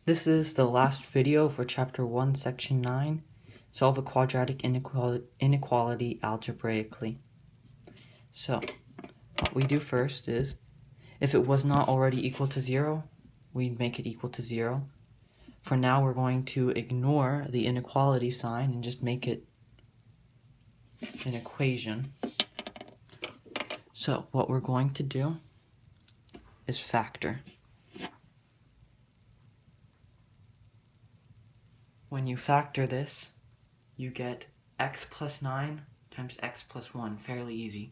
This is the last video for Chapter 1, Section 9, Solve a Quadratic Inequality Algebraically. So, what we do first is, if it was not already equal to 0, we'd make it equal to 0. For now, we're going to ignore the inequality sign and just make it an equation. So, what we're going to do is factor. When you factor this, you get x plus 9 times x plus 1, fairly easy.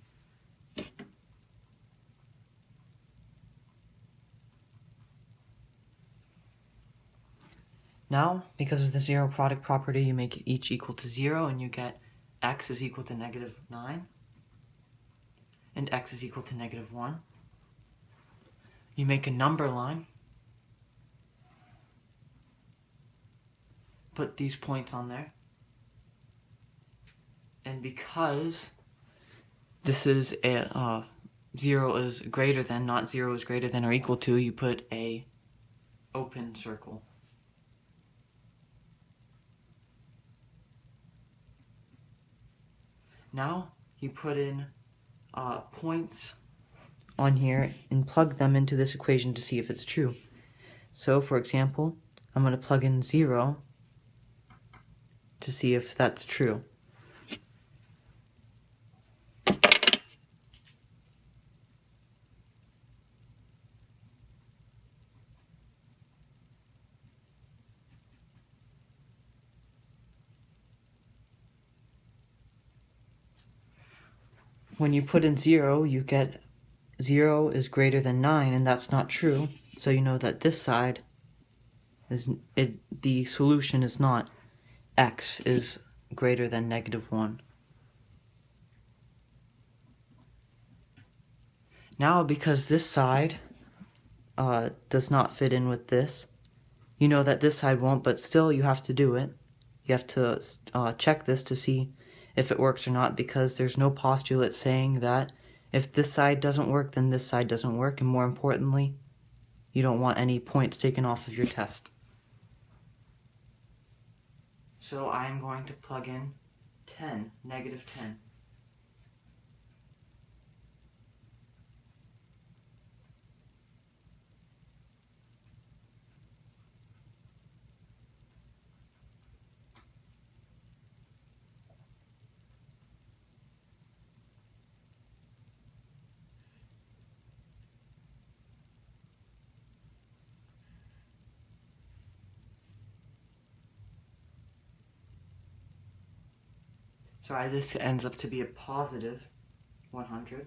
Now, because of the zero product property, you make each equal to 0, and you get x is equal to negative 9, and x is equal to negative 1. You make a number line, put these points on there, and because this is a 0 is greater than, not 0 is greater than or equal to, you put a open circle. Now you put in points on here and plug them into this equation to see if it's true. So for example, I'm going to plug in 0 to see if that's true. When you put in 0, you get 0 is greater than 9, and that's not true. So you know that this side is the solution is not x is greater than negative 1. Now, because this side does not fit in with this, you know that this side won't, but still you have to do it. You have to check this to see if it works or not, because there's no postulate saying that if this side doesn't work, then this side doesn't work, and more importantly, you don't want any points taken off of your test. So I am going to plug in 10, negative 10. So this ends up to be a positive 100.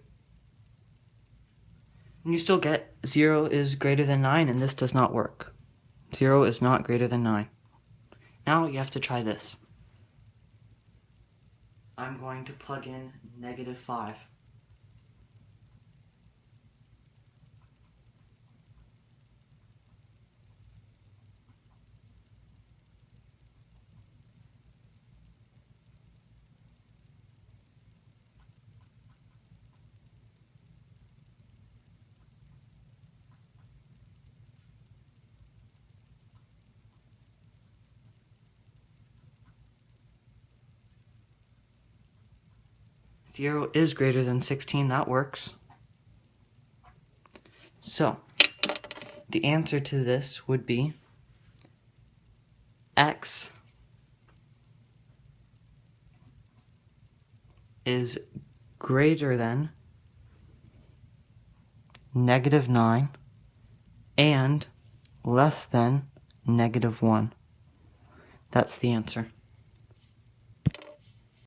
And you still get 0 is greater than 9, and this does not work. 0 is not greater than 9. Now you have to try this. I'm going to plug in negative 5. Zero is greater than 16, that works. So, the answer to this would be x is greater than negative 9 and less than negative 1. That's the answer.